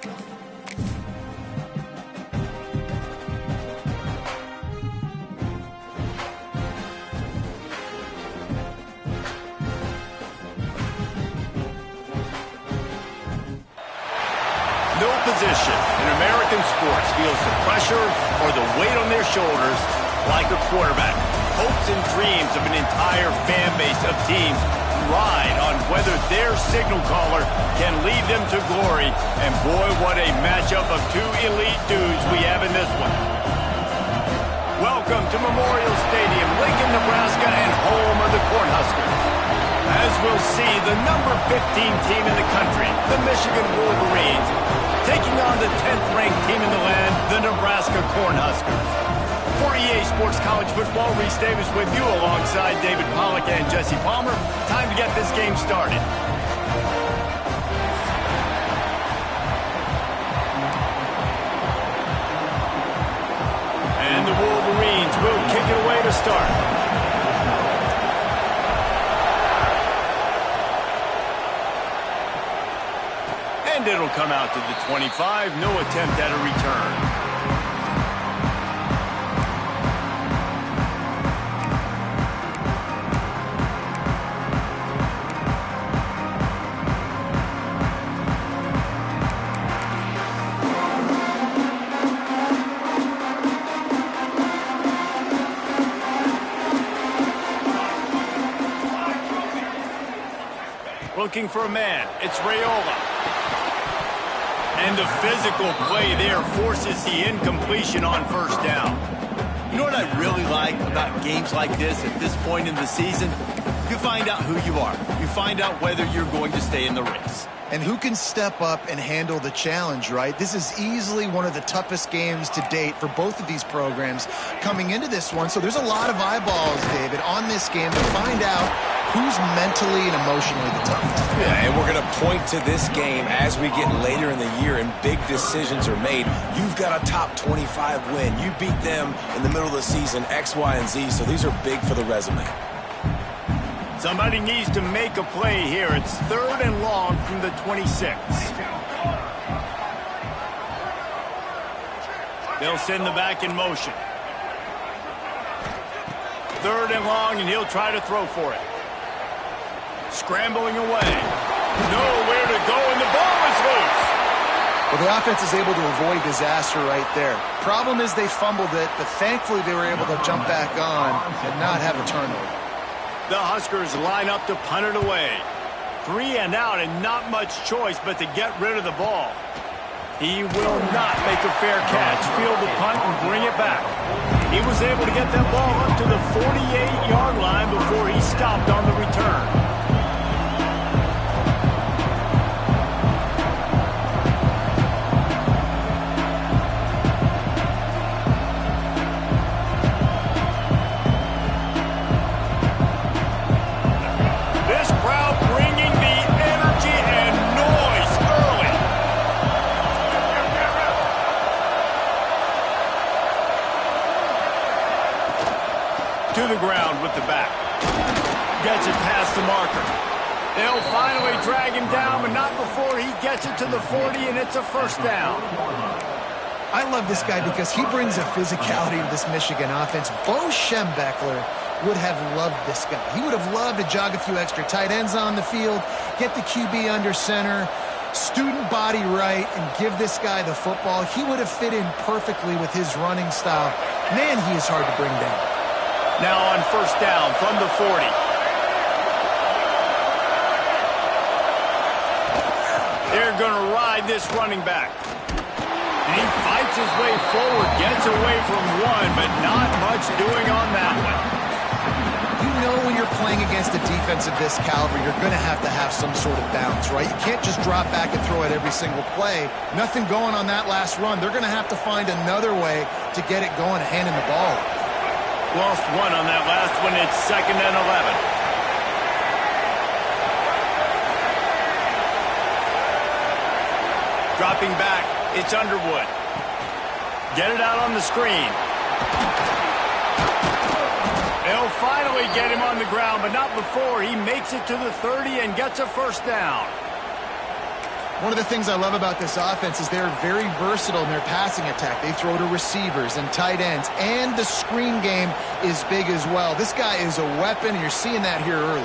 No position in American sports feels the pressure or the weight on their shoulders like a quarterback. Hopes and dreams of an entire fan base of teams ride on whether their signal caller can lead them to glory. And boy, what a matchup of two elite dudes we have in this one. Welcome to Memorial Stadium, Lincoln, Nebraska, and home of the Cornhuskers. As we'll see, the number 15 team in the country, the Michigan Wolverines, taking on the 10th-ranked team in the land, the Nebraska Cornhuskers. For EA Sports College Football, Reese Davis with you alongside David Pollack and Jesse Palmer. Time to get this game started. And the Wolverines will kick it away to start. And it'll come out to the 25. No attempt at a return. Looking for a man. It's Raiola. And the physical play there forces the incompletion on first down. You know what I really like about games like this at this point in the season? You find out who you are. You find out whether you're going to stay in the race. And who can step up and handle the challenge, right? This is easily one of the toughest games to date for both of these programs coming into this one. So there's a lot of eyeballs, David, on this game to find out who's mentally and emotionally the toughest. Yeah, and we're going to point to this game as we get later in the year and big decisions are made. You've got a top 25 win. You beat them in the middle of the season, X, Y, and Z, so these are big for the resume. Somebody needs to make a play here. It's 3rd and long from the 26. They'll send the back in motion. 3rd and long, and he'll try to throw for it. Scrambling away. Nowhere to go, and the ball is loose. Well, the offense is able to avoid disaster right there. Problem is they fumbled it, but thankfully they were able to jump back on and not have a turnover. The Huskers line up to punt it away. 3 and out, and not much choice but to get rid of the ball. He will not make a fair catch, field the punt, and bring it back. He was able to get that ball up to the 48-yard line before he stopped on the return. To the ground with the back. Gets it past the marker. They'll finally drag him down, but not before he gets it to the 40, and it's a first down. I love this guy because he brings a physicality to this Michigan offense. Bo Schembechler would have loved this guy. He would have loved to jog a few extra tight ends on the field, get the QB under center, student body right, and give this guy the football. He would have fit in perfectly with his running style. Man, he is hard to bring down. Now on first down from the 40. They're going to ride this running back. And he fights his way forward, gets away from one, but not much doing on that one. You know when you're playing against a defense of this caliber, you're going to have some sort of bounce, right? You can't just drop back and throw it every single play. Nothing going on that last run. They're going to have to find another way to get it going, handing the ball. Lost one on that last one. It's 2nd and 11. Dropping back, it's Underwood. Get it out on the screen. They'll finally get him on the ground, but not before he makes it to the 30 and gets a first down. One of the things I love about this offense is they're very versatile in their passing attack. They throw to receivers and tight ends, and the screen game is big as well. This guy is a weapon, and you're seeing that here early.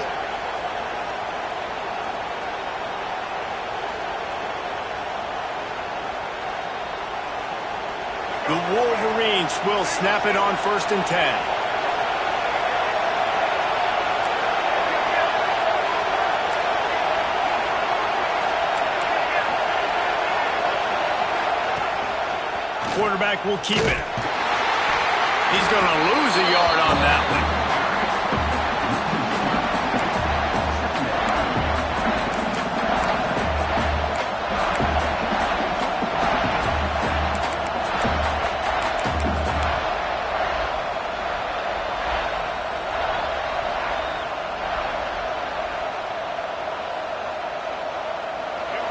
The Wolverines will snap it on 1st and 10. Quarterback will keep it. He's going to lose a yard on that one.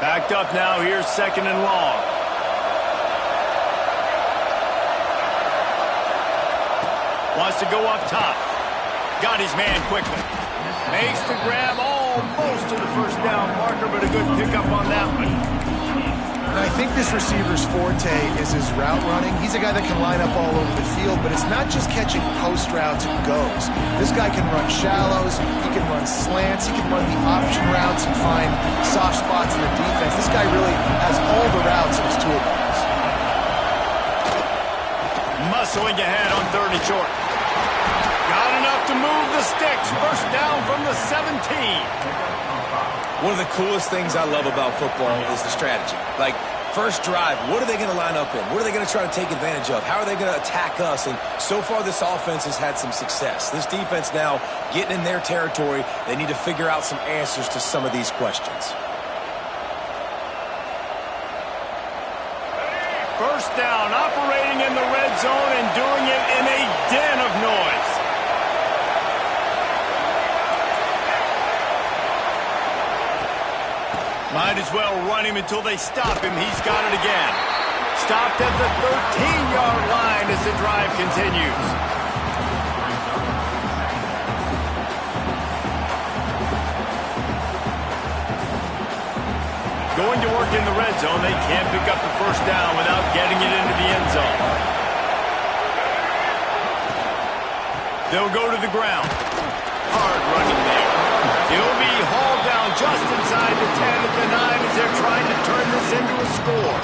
Backed up now. Here's 2nd and long. Wants to go up top. Got his man quickly. Makes the grab almost to the 1st down marker, but a good pickup on that one. I think this receiver's forte is his route running. He's a guy that can line up all over the field, but it's not just catching post routes and goes. This guy can run shallows, he can run slants, he can run the option routes and find soft spots in the defense. This guy really has all the routes in his toolbox. Muscling ahead on 3rd and short. Got enough to move the sticks. 1st down from the 17. One of the coolest things I love about football is the strategy. Like, first drive, what are they going to line up in? What are they going to try to take advantage of? How are they going to attack us? And so far, this offense has had some success. This defense now getting in their territory. They need to figure out some answers to some of these questions. 1st down, operating in the red zone and doing it in a den of noise. Might as well run him until they stop him. He's got it again. Stopped at the 13-yard line as the drive continues. Going to work in the red zone. They can't pick up the 1st down without getting it into the end zone. They'll go to the ground. Hard running there. He'll be hauled down just inside the 10 at the 9 as they're trying to turn this into a score.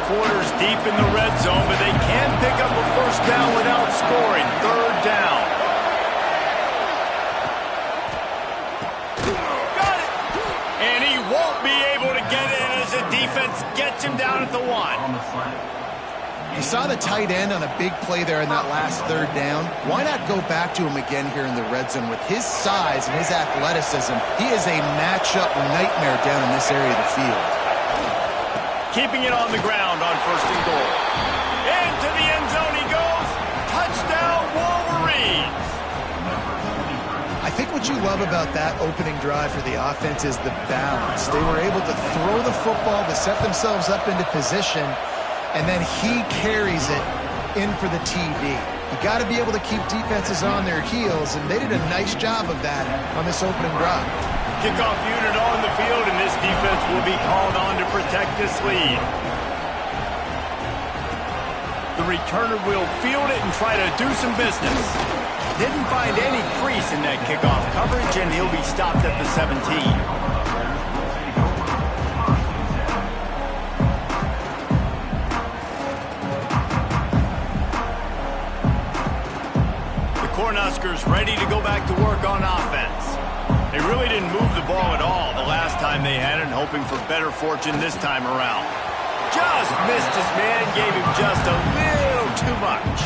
Quarters deep in the red zone, but they can't pick up a 1st down without scoring. 3rd down. Got it! And he won't be able to get in as the defense gets him down at the 1. You saw the tight end on a big play there in that last 3rd down. Why not go back to him again here in the red zone? With his size and his athleticism, he is a matchup nightmare down in this area of the field. Keeping it on the ground on 1st and goal. Into the end zone he goes. Touchdown, Wolverines. I think what you love about that opening drive for the offense is the balance. They were able to throw the football to set themselves up into position, and then he carries it in for the TD. You got to be able to keep defenses on their heels, and they did a nice job of that on this opening drive. Kickoff unit on the field, and this defense will be called on to protect this lead. The returner will field it and try to do some business. Didn't find any crease in that kickoff coverage, and he'll be stopped at the 17. The Cornhuskers ready to go back to work on offense. They really didn't move the ball at all the last time they had it, hoping for better fortune this time around. Just missed his man, gave him just a little too much.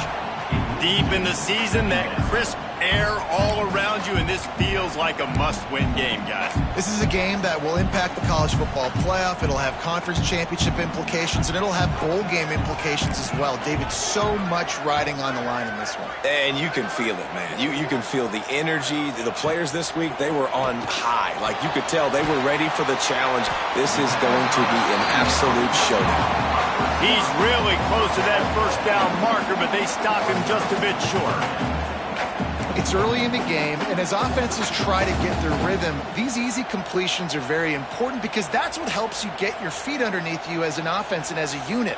deep in the season, that crisp air all around you, and this feels like a must-win game, guys. This is a game that will impact the college football playoff. It'll have conference championship implications, and it'll have bowl game implications as well. David, so much riding on the line in this one. And you can feel it, man. You can feel the energy. The players this week, they were on high. Like, you could tell they were ready for the challenge. This is going to be an absolute showdown. He's really close to that first down marker, but they stop him just a bit short. It's early in the game, and as offenses try to get their rhythm, these easy completions are very important because that's what helps you get your feet underneath you as an offense and as a unit.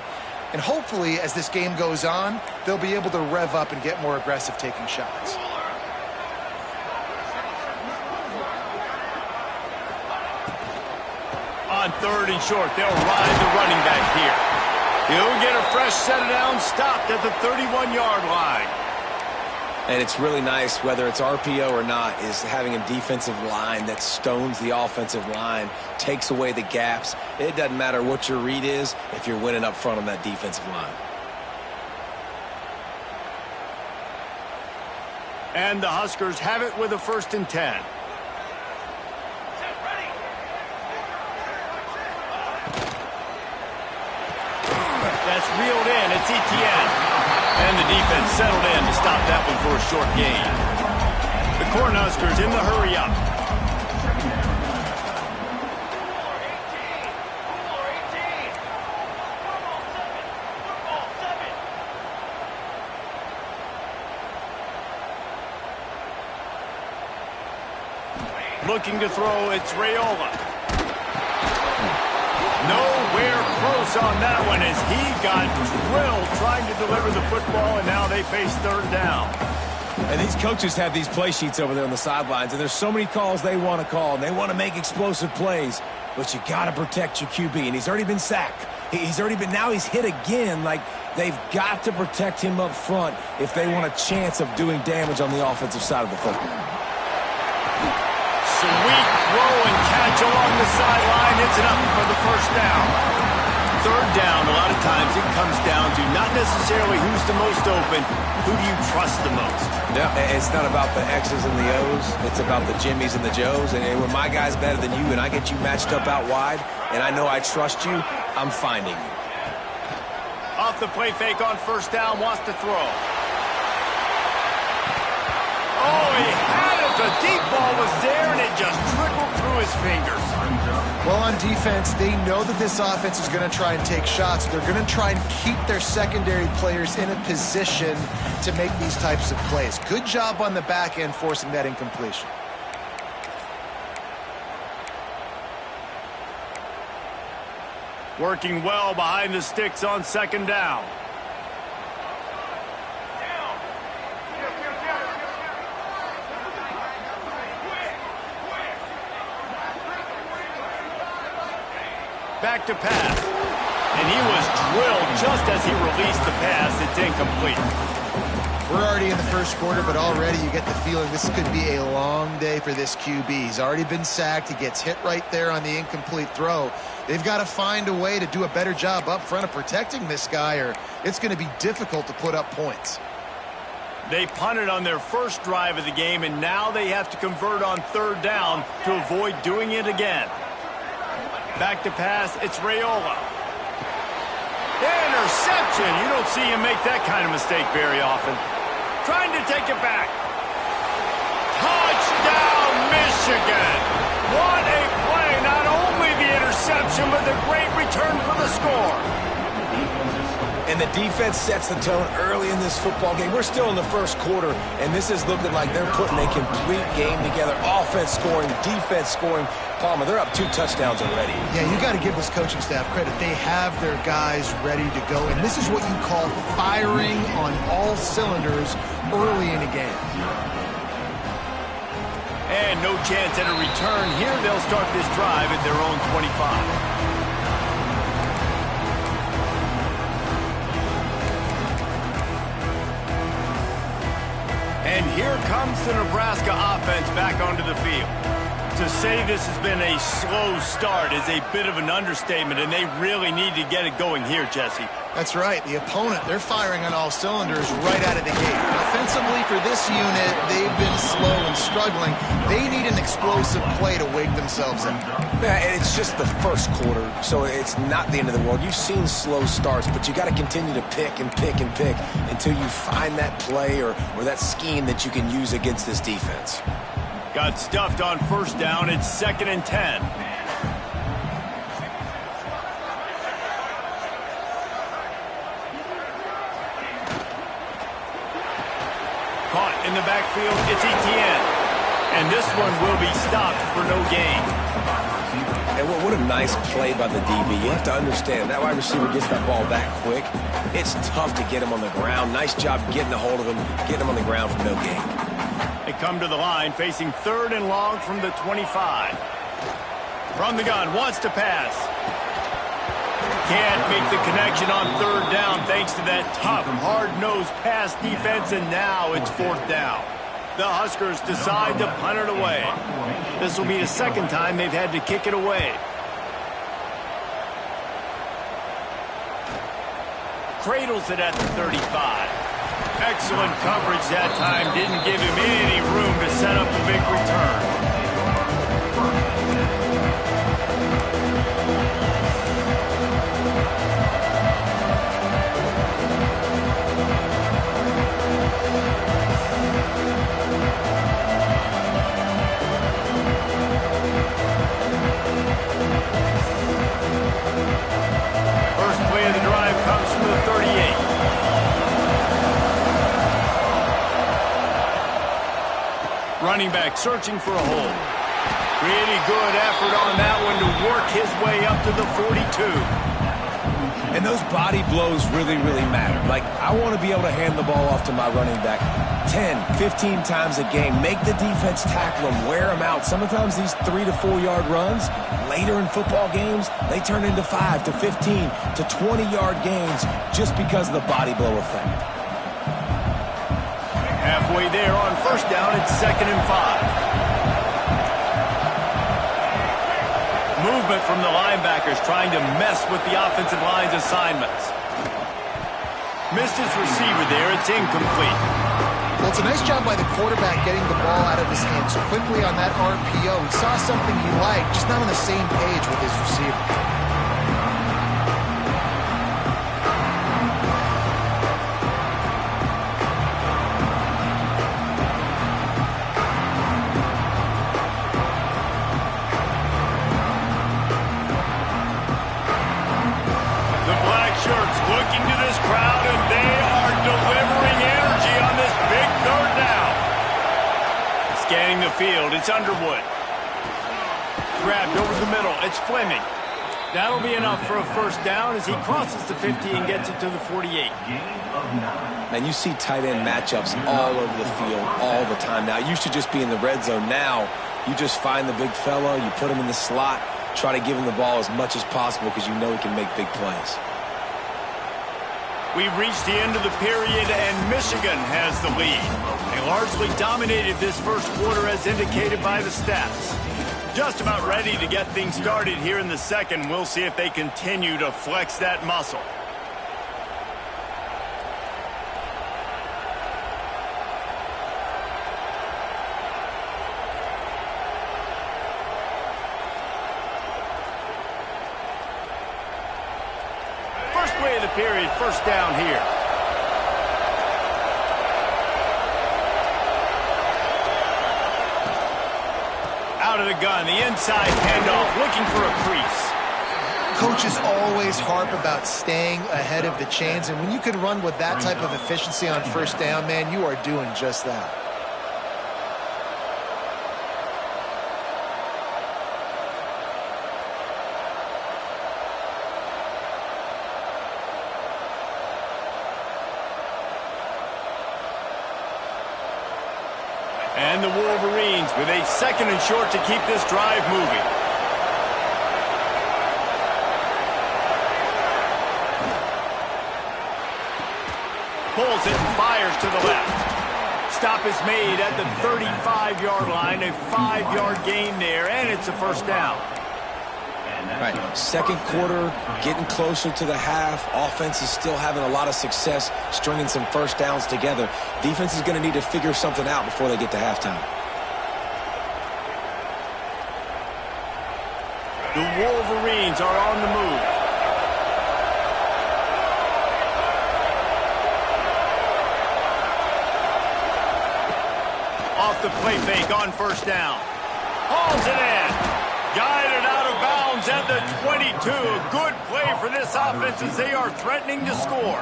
And hopefully, as this game goes on, they'll be able to rev up and get more aggressive taking shots. On 3rd and short, they'll ride the running back here. He'll get a fresh set of downs, stopped at the 31-yard line. And it's really nice, whether it's RPO or not, is having a defensive line that stones the offensive line, takes away the gaps. It doesn't matter what your read is if you're winning up front on that defensive line. And the Huskers have it with a 1st and 10. That's reeled in. It's Etienne. And the defense settled in to stop that one for a short gain. The Cornhuskers in the hurry up. Looking to throw, it's Raiola. Nowhere close on that one as he got drilled trying to deliver the football, and now they face 3rd down. And these coaches have these play sheets over there on the sidelines, and there's so many calls they want to call, and they want to make explosive plays, but you got to protect your QB, and he's already been sacked. Now he's hit again. Like, they've got to protect him up front if they want a chance of doing damage on the offensive side of the football. Sweet throw and catch along the sideline. It's enough for the 1st down. 3rd down, a lot of times it comes down to not necessarily who's the most open, who do you trust the most? Yeah, it's not about the X's and the O's. It's about the Jimmies and the Joes. And when my guy's better than you and I get you matched up out wide and I know I trust you, I'm finding you. Off the play fake on 1st down, wants to throw. Oh, he had it. The deep ball was there, and it just trickled through his fingers. Well, on defense, they know that this offense is going to try and take shots. They're going to try and keep their secondary players in a position to make these types of plays. Good job on the back end forcing that incompletion. Working well behind the sticks on 2nd down. Back to pass. And he was drilled just as he released the pass. It's incomplete. We're already in the 1st quarter, but already you get the feeling this could be a long day for this QB. He's already been sacked. He gets hit right there on the incomplete throw. They've got to find a way to do a better job up front of protecting this guy, or it's going to be difficult to put up points. They punted on their first drive of the game, and now they have to convert on 3rd down to avoid doing it again. Back to pass, it's Raiola. Interception! You don't see him make that kind of mistake very often. Trying to take it back. Touchdown, Michigan! What a play! Not only the interception, but the great return for the score. And the defense sets the tone early in this football game. We're still in the 1st quarter, and this is looking like they're putting a complete game together. Offense scoring, defense scoring. Palmer, they're up 2 touchdowns already. Yeah, you got to give this coaching staff credit. They have their guys ready to go, and this is what you call firing on all cylinders early in a game. And no chance at a return here. They'll start this drive at their own 25. And here comes the Nebraska offense back onto the field. To say this has been a slow start is a bit of an understatement, and they really need to get it going here, Jesse. That's right. The opponent, they're firing on all cylinders right out of the gate. Offensively for this unit, they've been slow and struggling. They need an explosive play to wake themselves up. Yeah, and it's just the first quarter, so it's not the end of the world. You've seen slow starts, but you got to continue to pick and pick and pick until you find that play or that scheme that you can use against this defense. Got stuffed on first down. It's 2nd and 10. Caught in the backfield. It's Etienne. And this one will be stopped for no gain. And what a nice play by the DB. You have to understand, that wide receiver gets that ball that quick. It's tough to get him on the ground. Nice job getting a hold of him, getting him on the ground for no gain. They come to the line facing 3rd and long from the 25. From the gun, wants to pass. Can't make the connection on 3rd down thanks to that tough, hard-nosed pass defense, and now it's 4th down. The Huskers decide to punt it away. This will be the 2nd time they've had to kick it away. Cradles it at the 35. Excellent coverage that time. Didn't give him any room to set up a big return. First play of the drive comes from the 38. Running back searching for a hole. Really good effort on that one to work his way up to the 42. And those body blows really, really matter. Like, I want to be able to hand the ball off to my running back 10, 15 times a game. Make the defense tackle them, wear them out. Sometimes these 3 to 4 yard runs, later in football games, they turn into 5 to 15 to 20 yard gains just because of the body blow effect. Halfway there on first down, it's 2nd and 5. Movement from the linebackers trying to mess with the offensive line's assignments. Missed his receiver there. It's incomplete. Well, it's a nice job by the quarterback getting the ball out of his hands quickly on that RPO. He saw something he liked, just not on the same page with his receiver. Looking to this crowd, and they are delivering energy on this big 3rd down. Scanning the field, it's Underwood. Grabbed over the middle, it's Fleming. That'll be enough for a first down as he crosses the 50 and gets it to the 48. And you see tight end matchups all over the field all the time now. It used to just be in the red zone. Now you just find the big fella, you put him in the slot, try to give him the ball as much as possible because you know he can make big plays. We've reached the end of the period, and Michigan has the lead. They largely dominated this first quarter as indicated by the stats. Just about ready to get things started here in the second. We'll see if they continue to flex that muscle. Play of the period, first down here. Out of the gun, the inside handoff, looking for a crease. Coaches always harp about staying ahead of the chains, and when you can run with that type of efficiency on first down, man, you are doing just that. And the Wolverines with a 2nd and short to keep this drive moving. Pulls it and fires to the left. stop is made at the 35-yard line, a 5-yard gain there, and it's a first down. Right, second quarter, getting closer to the half. Offense is still having a lot of success stringing some first downs together. Defense is going to need to figure something out before they get to halftime. The Wolverines are on the move. Off the play fake on first down. Hauls it in. Guided out of bounds at the 22. Good play for this offense as they are threatening to score.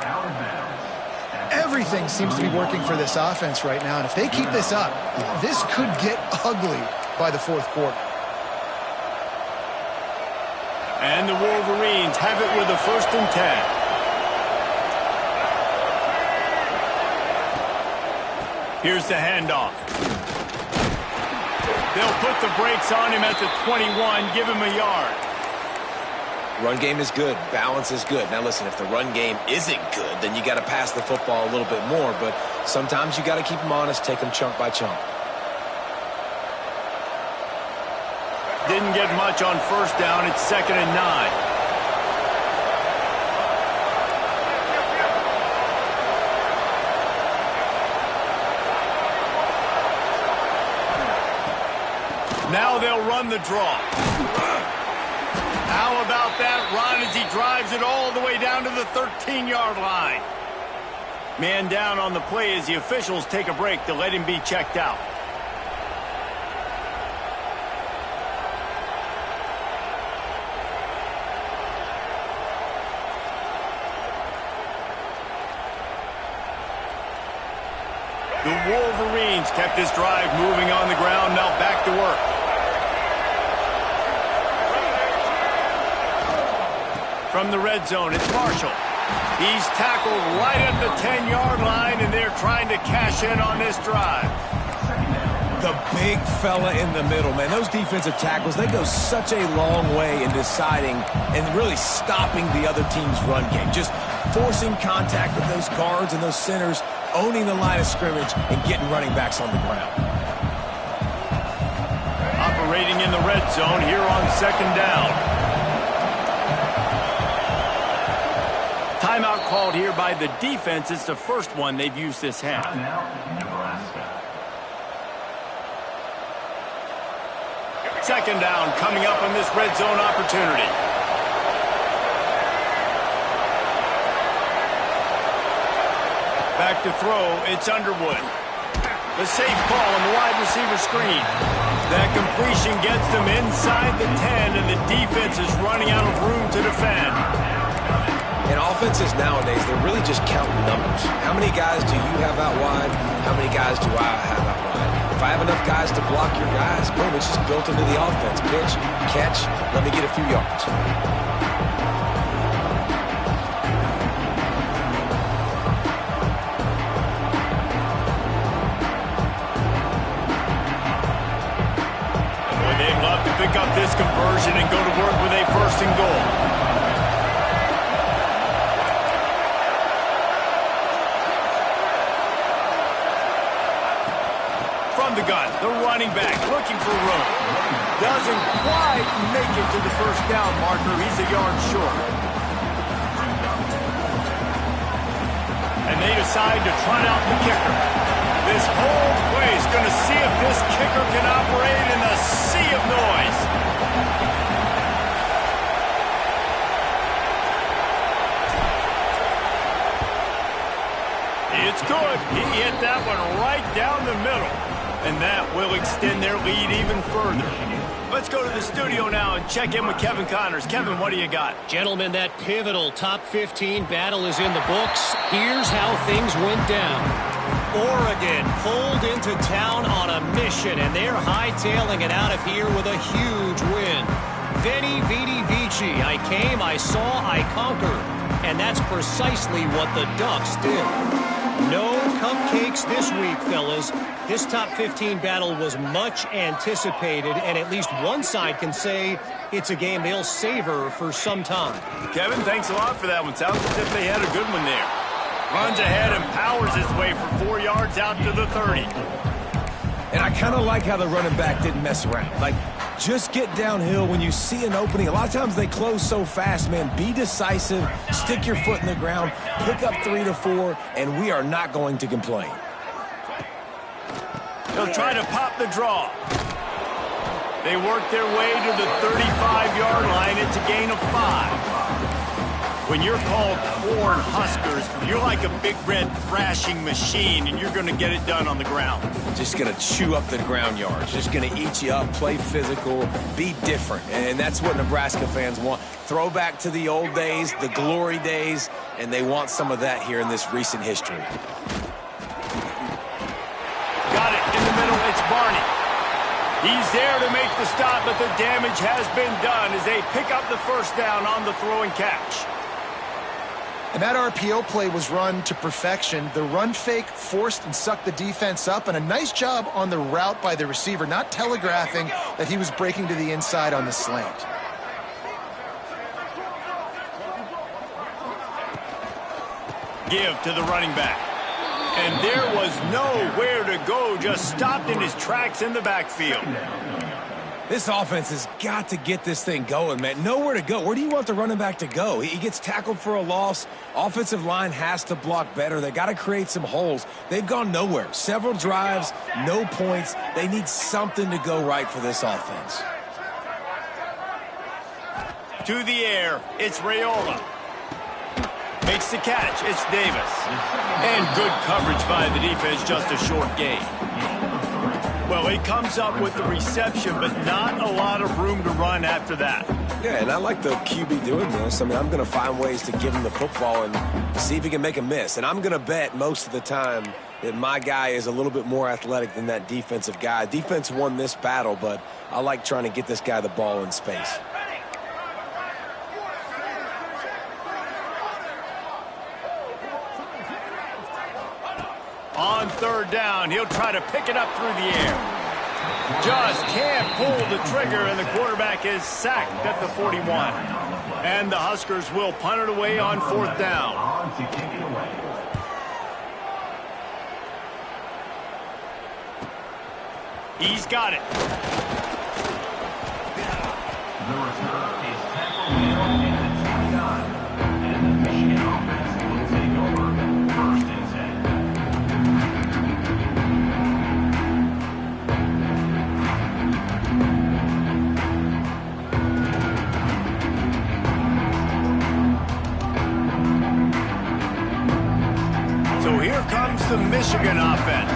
Everything seems to be working for this offense right now, and if they keep this up, this could get ugly by the fourth quarter. And the Wolverines have it with a 1st and 10. Here's the handoff. They'll put the brakes on him at the 21, give him a yard. Run game is good. Balance is good. Now, listen, if the run game isn't good, then you got to pass the football a little bit more. But sometimes you got to keep them honest, take them chunk by chunk. Didn't get much on first down. It's 2nd and 9. Now they'll run the draw. How about that run as he drives it all the way down to the 13-yard line? Man down on the play as the officials take a break to let him be checked out. The Wolverines kept this drive moving on the ground. Now back to work. From the red zone, it's Marshall. He's tackled right at the 10-yard line, and they're trying to cash in on this drive. The big fella in the middle, man. Those defensive tackles, they go such a long way in deciding and really stopping the other team's run game. Just forcing contact with those guards and those centers, owning the line of scrimmage, and getting running backs on the ground. Operating in the red zone here on 2nd down. Timeout called here by the defense. It's the first one they've used this half. Nebraska. 2nd down coming up on this red zone opportunity. Back to throw, it's Underwood. The safe call on the wide receiver screen. That completion gets them inside the 10, and the defense is running out of room to defend. In offenses nowadays, they're really just counting numbers. How many guys do you have out wide? How many guys do I have out wide? If I have enough guys to block your guys, boom, it's just built into the offense. Pitch, catch, let me get a few yards. Boy, they'd love to pick up this conversion and go to work with a 1st and goal. The gun, the running back looking for room. Doesn't quite make it to the 1st down marker. He's a yard short. And they decide to trot out the kicker. This whole play is going to see if this kicker can operate in a sea of noise. It's good. He hit that one right down the middle. And that will extend their lead even further. Let's go to the studio now and check in with Kevin Connors. Kevin, what do you got? Gentlemen, that pivotal top 15 battle is in the books. Here's how things went down. Oregon pulled into town on a mission, and they're hightailing it out of here with a huge win. Veni, Vidi, Vici. I came, I saw, I conquered. And that's precisely what the Ducks did. No cupcakes this week, fellas. This top 15 battle was much anticipated, and at least one side can say it's a game they'll savor for some time. Kevin, thanks a lot for that one. Sounds as if they had a good one there. Runs ahead and powers his way for 4 yards out to the 30. And I kind of like how the running back didn't mess around. Like, just get downhill when you see an opening. A lot of times they close so fast, man. Be decisive, stick your foot in the ground, pick up 3 to 4, and we are not going to complain. They'll try to pop the draw. They work their way to the 35-yard line. It's a gain of 5. When you're called Corn Huskers, you're like a big red thrashing machine, and you're going to get it done on the ground. Just going to chew up the ground yards. Just going to eat you up, play physical, be different. And that's what Nebraska fans want. Throwback to the old days, the glory days, and they want some of that here in this recent history. Got it in the middle. It's Barney. He's there to make the stop, but the damage has been done as they pick up the first down on the throw and catch. And that RPO play was run to perfection. The run fake forced and sucked the defense up, and a nice job on the route by the receiver, not telegraphing that he was breaking to the inside on the slant. Give to the running back. And there was nowhere to go, just stopped in his tracks in the backfield. This offense has got to get this thing going, man. Nowhere to go. Where do you want the running back to go? He gets tackled for a loss. Offensive line has to block better. They got to create some holes. They've gone nowhere. Several drives, no points. They need something to go right for this offense. To the air, it's Raiola. Makes the catch, it's Davis. And good coverage by the defense, just a short gain. Well, he comes up with the reception, but not a lot of room to run after that. Yeah, and I like the QB doing this. I mean, I'm going to find ways to give him the football and see if he can make a miss. And I'm going to bet most of the time that my guy is a little bit more athletic than that defensive guy. Defense won this battle, but I like trying to get this guy the ball in space. On third down, he'll try to pick it up through the air. Just can't pull the trigger, and the quarterback is sacked at the 41. And the Huskers will punt it away on fourth down. He's got it. The return is tackled in at the 29, and the Michigan offense will take over first and 10. So here comes the Michigan offense.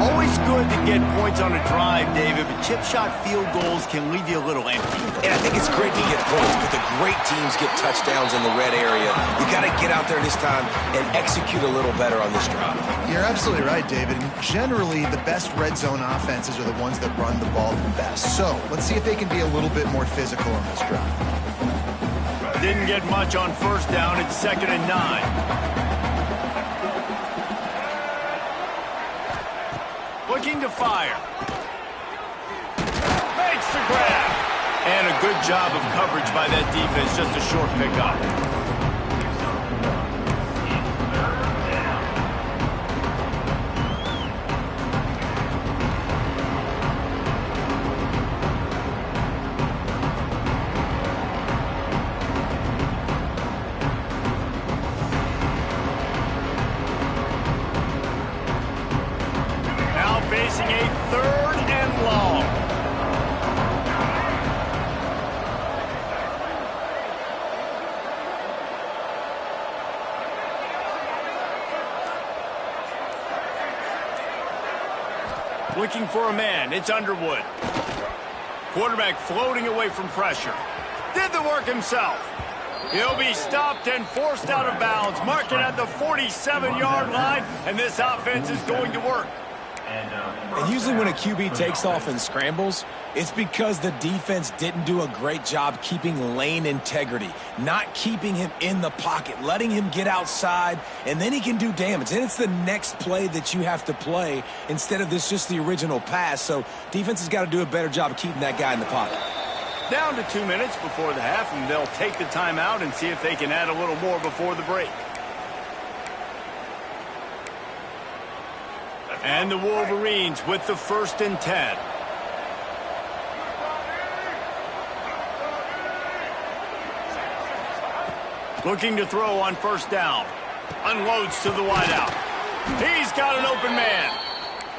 Always good to get points on a drive, David, but chip shot field goals can leave you a little empty. And I think it's great to get points, but the great teams get touchdowns in the red area. You got to get out there this time and execute a little better on this drive. You're absolutely right, David. And generally, the best red zone offenses are the ones that run the ball the best. So let's see if they can be a little bit more physical on this drive. Didn't get much on first down. It's 2nd and 9. Looking to fire. Makes the grab. And a good job of coverage by that defense. Just a short pickup. Facing a 3rd and long. Looking for a man. It's Underwood. Quarterback floating away from pressure. Did the work himself. He'll be stopped and forced out of bounds. Mark it at the 47-yard line, and this offense is going to work. And usually when a QB takes off and scrambles, it's because the defense didn't do a great job keeping lane integrity, not keeping him in the pocket, letting him get outside, and then he can do damage. And it's the next play that you have to play instead of this just the original pass. So defense has got to do a better job of keeping that guy in the pocket. Down to 2 minutes before the half, and they'll take the timeout and see if they can add a little more before the break. And the Wolverines with the 1st and 10. Looking to throw on 1st down. Unloads to the wideout. He's got an open man.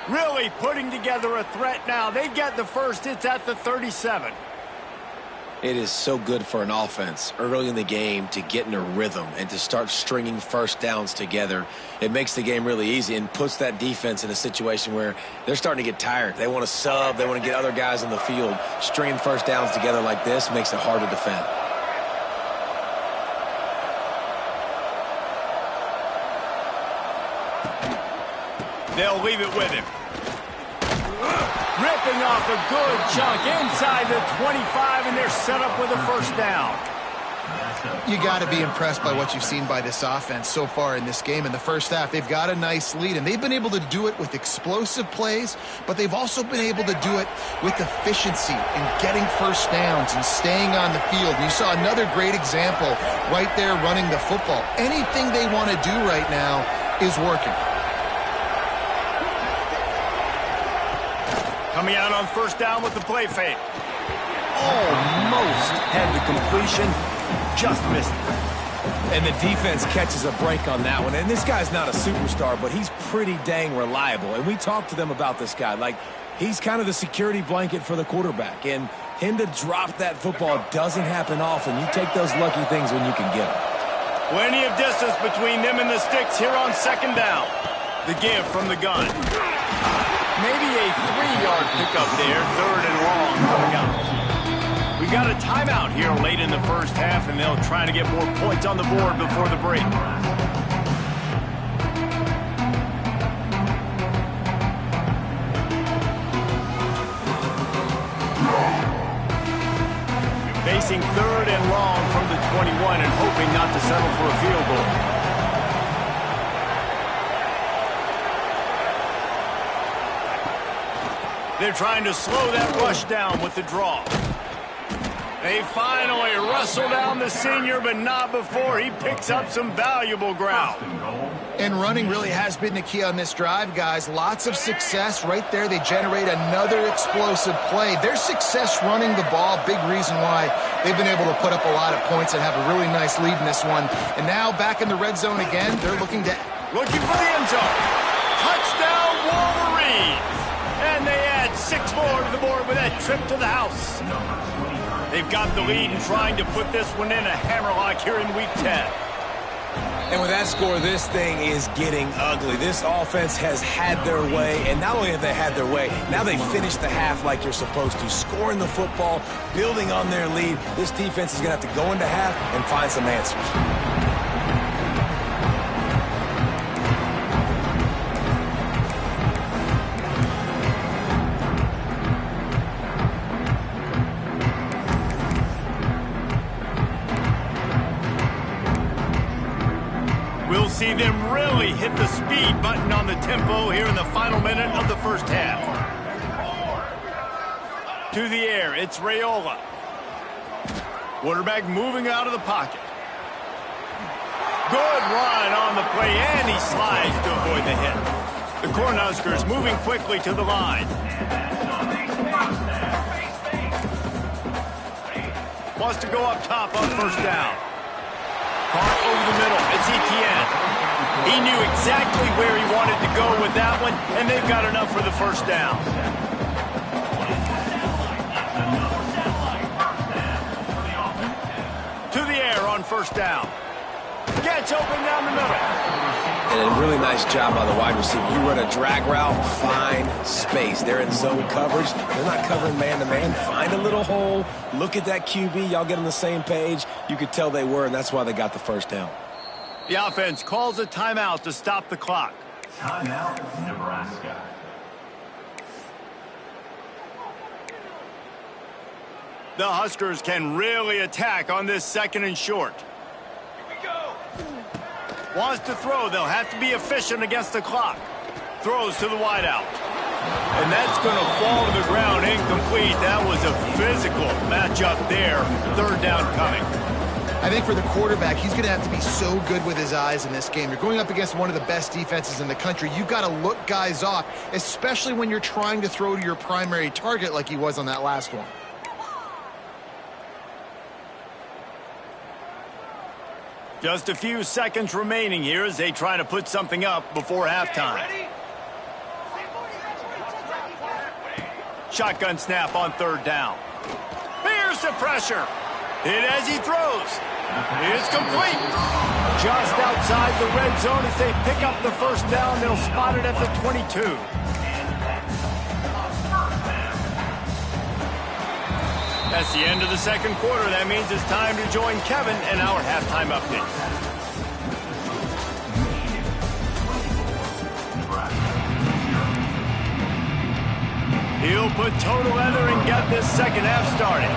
Really putting together a threat now. They get the first. It's at the 37. It is so good for an offense early in the game to get in a rhythm and to start stringing 1st downs together. It makes the game really easy and puts that defense in a situation where they're starting to get tired. They want to sub. They want to get other guys on the field. Stringing 1st downs together like this makes it hard to defend. They'll leave it with him. Ripping off a good chunk inside the 25, and they're set up with a 1st down. You got to be impressed by what you've seen by this offense so far in this game. In the first half, they've got a nice lead, and they've been able to do it with explosive plays, but they've also been able to do it with efficiency and getting 1st downs and staying on the field. You saw another great example right there running the football. Anything they want to do right now is working. Coming out on 1st down with the play fake. Almost had the completion. Just missed it. And the defense catches a break on that one. And this guy's not a superstar, but he's pretty dang reliable. And we talked to them about this guy. Like, he's kind of the security blanket for the quarterback. And him to drop that football doesn't happen often. You take those lucky things when you can get them. Plenty of distance between them and the sticks here on 2nd down. The give from the gun. Maybe a 3-yard pickup there. 3rd and long coming up. We got a timeout here late in the first half, and they'll try to get more points on the board before the break. Facing 3rd and long from the 21 and hoping not to settle for a field goal. They're trying to slow that rush down with the draw. They finally wrestle down the senior, but not before he picks up some valuable ground. And running really has been the key on this drive, guys. Lots of success right there. They generate another explosive play. Their success running the ball, big reason why they've been able to put up a lot of points and have a really nice lead in this one. And now back in the red zone again, they're looking for the end zone. Touchdown, Wolverines! And they add 6 more to the board with that trip to the house. They've got the lead and trying to put this one in a hammerlock here in Week 10. And with that score, this thing is getting ugly. This offense has had their way, and not only have they had their way, now they finish the half like you're supposed to, scoring the football, building on their lead. This defense is going to have to go into half and find some answers. We'll see them really hit the speed button on the tempo here in the final minute of the first half. To the air, it's Raiola. Quarterback moving out of the pocket. Good run on the play, and he slides to avoid the hit. The Cornhuskers moving quickly to the line. Wants to go up top on 1st down. Caught over the middle. It's Etienne. He knew exactly where he wanted to go with that one, and they've got enough for the 1st down. To the air on 1st down. Gets open down the middle. And a really nice job by the wide receiver. You run a drag route, find space. They're in zone coverage. They're not covering man-to-man. Find a little hole. Look at that QB. Y'all get on the same page. You could tell they were, and that's why they got the 1st down. The offense calls a timeout to stop the clock. Timeout, Nebraska. The Huskers can really attack on this 2nd and short. Wants to throw. They'll have to be efficient against the clock. Throws to the wideout. And that's going to fall to the ground incomplete. That was a physical matchup there. 3rd down coming. I think for the quarterback, he's going to have to be so good with his eyes in this game. You're going up against one of the best defenses in the country. You've got to look guys off, especially when you're trying to throw to your primary target like he was on that last one. Just a few seconds remaining here as they try to put something up before halftime. Shotgun snap on third down. Here's the pressure. Hit as he throws. It's complete. Just outside the red zone as they pick up the first down. They'll spot it at the 22. That's the end of the second quarter. That means it's time to join Kevin in our halftime update. He'll put total leather and get this second half started.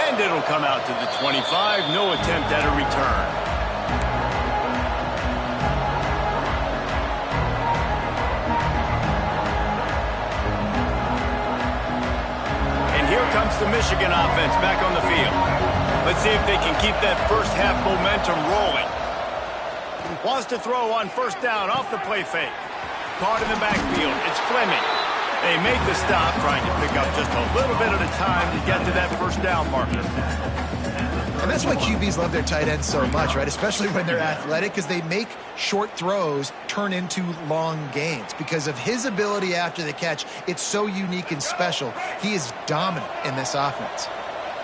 And it'll come out to the 25. No attempt at a return. And here comes the Michigan offense back on the field. Let's see if they can keep that first half momentum rolling. Wants to throw on first down off the play fake. Caught in the backfield. It's Fleming. They make the stop, trying to pick up just a little bit at a time to get to that first down marker. And that's why QBs love their tight ends so much, right? Especially when they're athletic, because they make short throws turn into long gains. Because of his ability after the catch, it's so unique and special. He is dominant in this offense.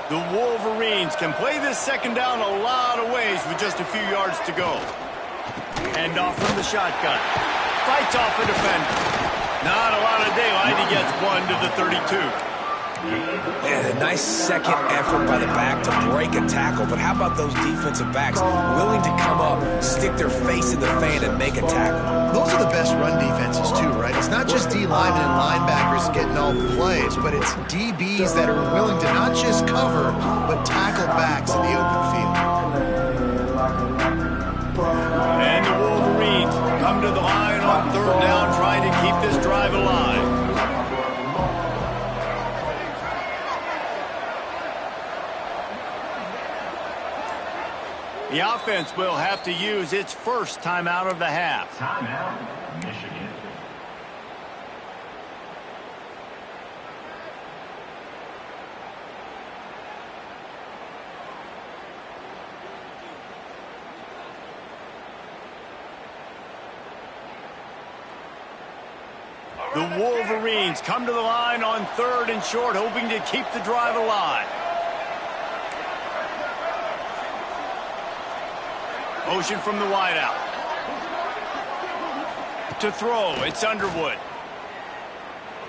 The Wolverines can play this second down a lot of ways with just a few yards to go. Hand off from the shotgun. Fights off a defender. Not a lot of daylight. He gets one to the 32. And a nice second effort by the back to break a tackle. But how about those defensive backs willing to come up, stick their face in the fan, and make a tackle? Those are the best run defenses, too, right? It's not just D linemen and linebackers getting all the plays, but it's DBs that are willing to not just cover, but tackle backs in the open field. And the Wolverines come to the line on third down, trying to keep this drive alive. The offense will have to use its first timeout of the half. Timeout, Michigan. The Wolverines come to the line on third and short, hoping to keep the drive alive. Motion from the wideout. To throw, it's Underwood.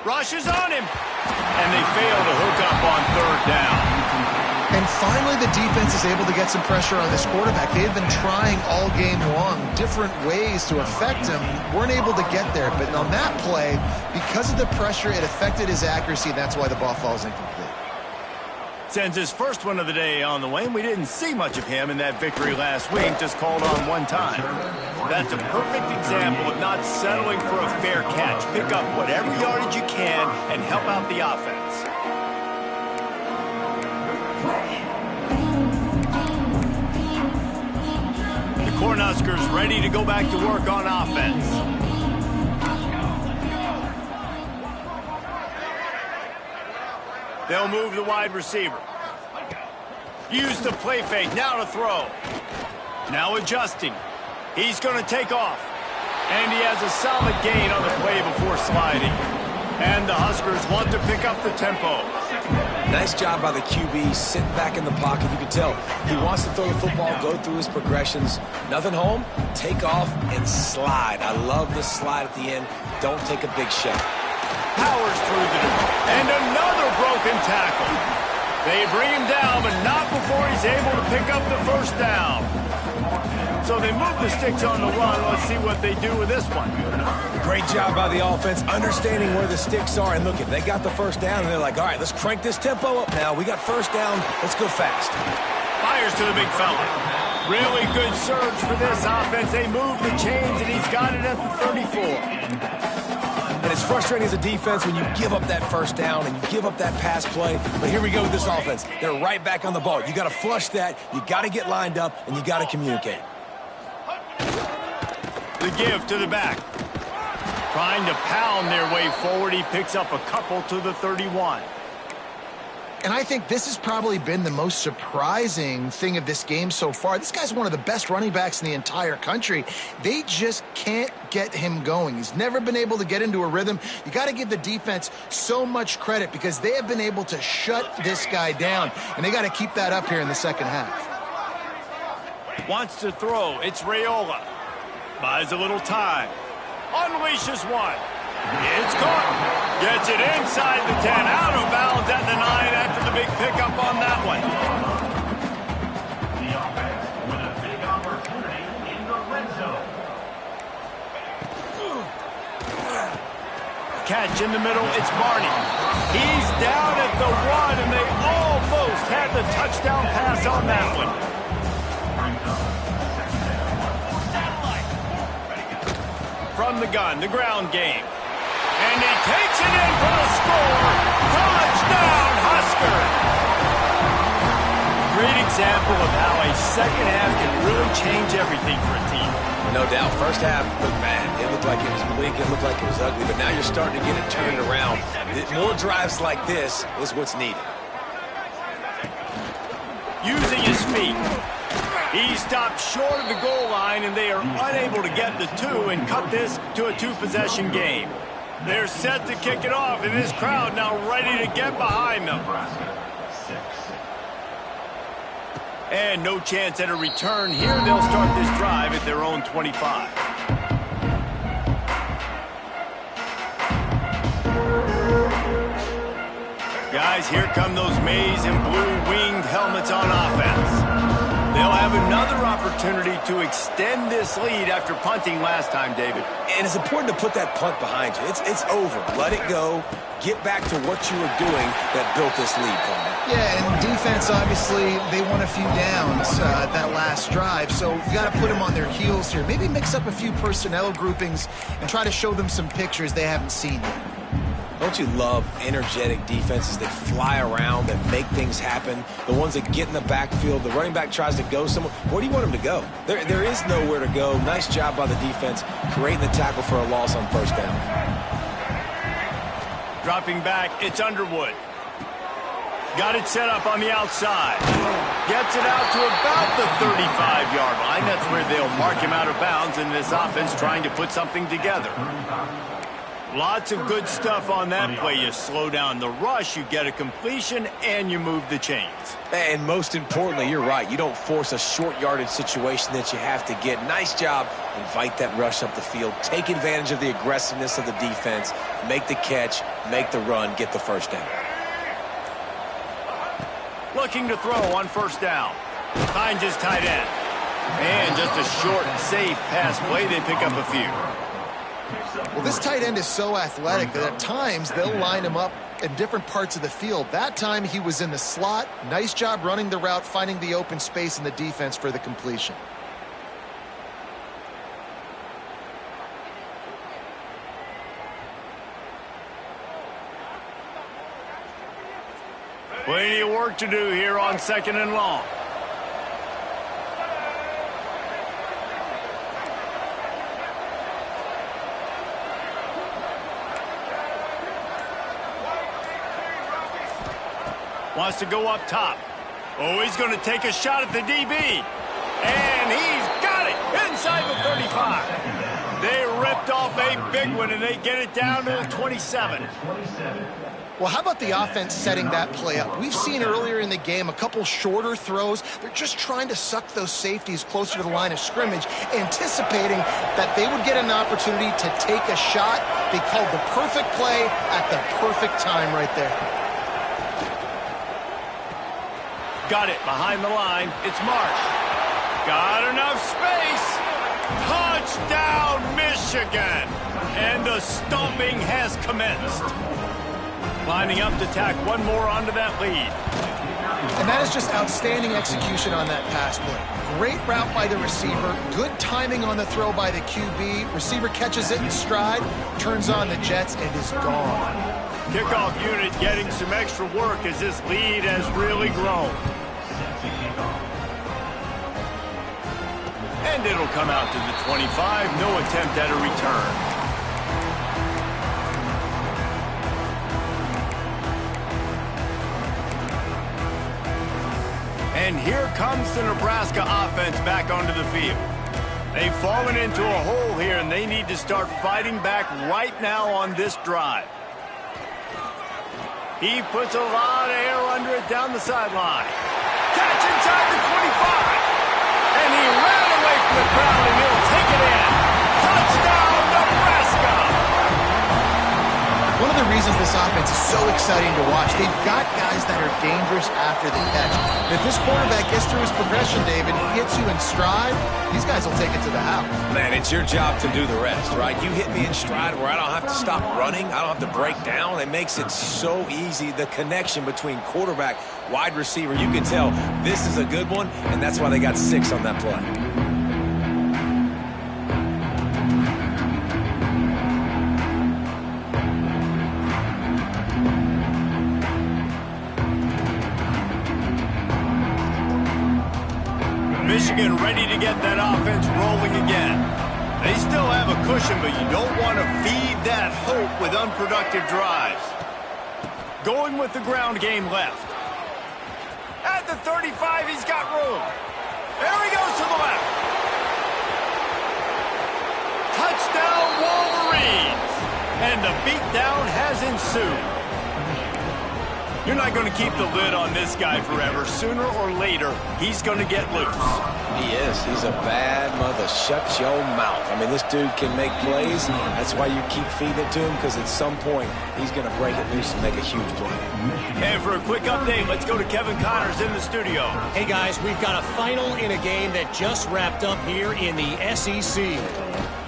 Rushes on him. And they fail to hook up on third down. And finally, the defense is able to get some pressure on this quarterback. They have been trying all game long different ways to affect him. Weren't able to get there. But on that play, because of the pressure, it affected his accuracy. That's why the ball falls incomplete. Sends his first one of the day on the way. We didn't see much of him in that victory last week, just called on one time. That's a perfect example of not settling for a fair catch. Pick up whatever yardage you can and help out the offense. The Cornhuskers ready to go back to work on offense. They'll move the wide receiver. Use the play fake. Now to throw. Now adjusting. He's going to take off. And he has a solid gain on the play before sliding. And the Huskers want to pick up the tempo. Nice job by the QB, sitting back in the pocket. You can tell he wants to throw the football, go through his progressions. Nothing home, take off, and slide. I love the slide at the end. Don't take a big shot. Powers through the door. And another broken tackle. They bring him down, but not before he's able to pick up the first down. So they move the sticks on the run. Let's see what they do with this one. Great job by the offense, understanding where the sticks are. And look, they got the first down, and they're like, all right, let's crank this tempo up now. We got first down. Let's go fast. Fires to the big fella. Really good surge for this offense. They move the chains, and he's got it at the 34. And it's frustrating as a defense when you give up that first down and you give up that pass play. But here we go with this offense. They're right back on the ball. You got to flush that. You got to get lined up, and you got to communicate. The give to the back. Trying to pound their way forward. He picks up a couple to the 31. And I think this has probably been the most surprising thing of this game so far. This guy's one of the best running backs in the entire country. They just can't get him going. He's never been able to get into a rhythm. You got to give the defense so much credit because they have been able to shut this guy down, and they got to keep that up here in the second half. Wants to throw. It's Raiola. Buys a little time. Unleashes one. It's caught. Gets it inside the 10. Out of bounds at the 9 after the big pickup on that one. The offense with a big opportunity in the red zone. Catch in the middle. It's Barney. He's down at the 1, and they almost had the touchdown pass on that one. From the gun, the ground game. And he takes it in for the score. Touchdown, Husker! Great example of how a second half can really change everything for a team. No doubt. First half looked bad. It looked like it was bleak. It looked like it was ugly. But now you're starting to get it turned around. More drives like this is what's needed. Using his feet. He stopped short of the goal line, and they are unable to get the 2 and cut this to a 2-possession game. They're set to kick it off, and this crowd now ready to get behind them. Nebraska, 6. And no chance at a return here. They'll start this drive at their own 25. Guys, here come those maize and blue-winged helmets on offense. They'll have another opportunity to extend this lead after punting last time, David. And it's important to put that punt behind you. It's over. Let it go. Get back to what you were doing that built this lead, Coleman. Yeah, and defense, obviously, they won a few downs that last drive, so you got to put them on their heels here. Maybe mix up a few personnel groupings and try to show them some pictures they haven't seen yet. Don't you love energetic defenses that fly around, that make things happen? The ones that get in the backfield, the running back tries to go somewhere. Where do you want him to go? There is nowhere to go. Nice job by the defense creating the tackle for a loss on first down. Dropping back, it's Underwood. Got it set up on the outside. Gets it out to about the 35-yard line. That's where they'll mark him out of bounds in this offense trying to put something together. Lots of good stuff on that play. You slow down the rush, you get a completion, and you move the chains. And most importantly, you're right. You don't force a short yardage situation that you have to get. Nice job. Invite that rush up the field. Take advantage of the aggressiveness of the defense. Make the catch. Make the run. Get the first down. Looking to throw on first down. Finds his tight end. And just a short, safe pass play. They pick up a few. Well, this tight end is so athletic that at times they'll line him up in different parts of the field. That time he was in the slot. Nice job running the route, finding the open space in the defense for the completion. Plenty of work to do here on 2nd and long. Wants to go up top. Oh, he's going to take a shot at the DB. And he's got it inside the 35. They ripped off a big one, and they get it down to the 27. Well, how about the offense setting that play up? We've seen earlier in the game a couple shorter throws. They're just trying to suck those safeties closer to the line of scrimmage, anticipating that they would get an opportunity to take a shot. They called the perfect play at the perfect time right there. Got it behind the line. It's Marsh. Got enough space. Touchdown, Michigan. And the stomping has commenced. Lining up to tack one more onto that lead. And that is just outstanding execution on that pass play. Great route by the receiver, good timing on the throw by the QB. Receiver catches it in stride, turns on the jets, and is gone. Kickoff unit getting some extra work as this lead has really grown. And it'll come out to the 25. No attempt at a return. And here comes the Nebraska offense back onto the field. They've fallen into a hole here, and they need to start fighting back right now on this drive. He puts a lot of air under it down the sideline. Catch inside the 25. And he ran away from the crowd, and he'll take it in. Touchdown, Nebraska! One of the reasons this offense is so exciting to watch, they've got guys that are dangerous after the catch. And if this quarterback gets through his progression, David, he hits you in stride, these guys will take it to the house. Man, it's your job to do the rest, right? You hit me in stride where I don't have to stop running. I don't have to break down. It makes it so easy. The connection between quarterback, wide receiver, you can tell this is a good one, and that's why they got 6 on that play. Michigan ready to get that offense rolling again. They still have a cushion, but you don't want to feed that hope with unproductive drives. Going with the ground game left. At the 35, he's got room. There he goes to the left. Touchdown, Wolverines! And the beatdown has ensued. You're not going to keep the lid on this guy forever. Sooner or later, he's going to get loose. He is. He's a bad mother. Shut your mouth. I mean, this dude can make plays. That's why you keep feeding it to him, because at some point, he's going to break it loose and make a huge play. And for a quick update, let's go to Kevin Connors in the studio. Hey, guys, we've got a final in a game that just wrapped up here in the SEC.